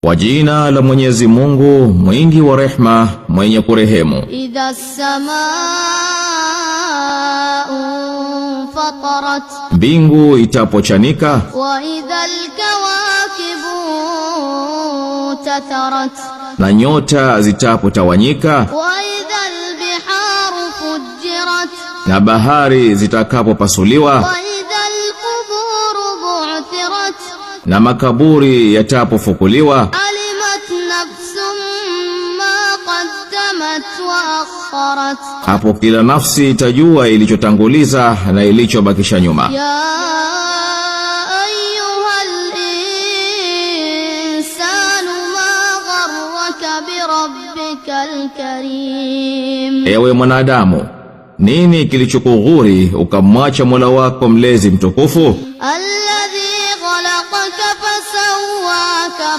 Kwa jina la Mwenyezi Mungu, mwingi wa rehma, mwenye kurehemu. Idha as-samaa'u fatarat, mbingu itapochanika. Wa idha al-kawakibu tatarat, na nyota zitapotawanyika. Wa idha al-biharu fujirat, na bahari zitakapopasuliwa. Wa idha al-quburu bu'thirat, na makaburi yatapofukuliwa. Alimat nafsum ma qaddamat wa akharat, hapo kila nafsi itajua ilichotanguliza na ilichobakisha nyuma. Ya ayyuhal insanu ma gharraka bi rabbikal karim, ewe mwanadamu, nini kilichokughuri ukamwacha Mola wako mlezi mtukufu? alladhi khalaqaka fasawwaka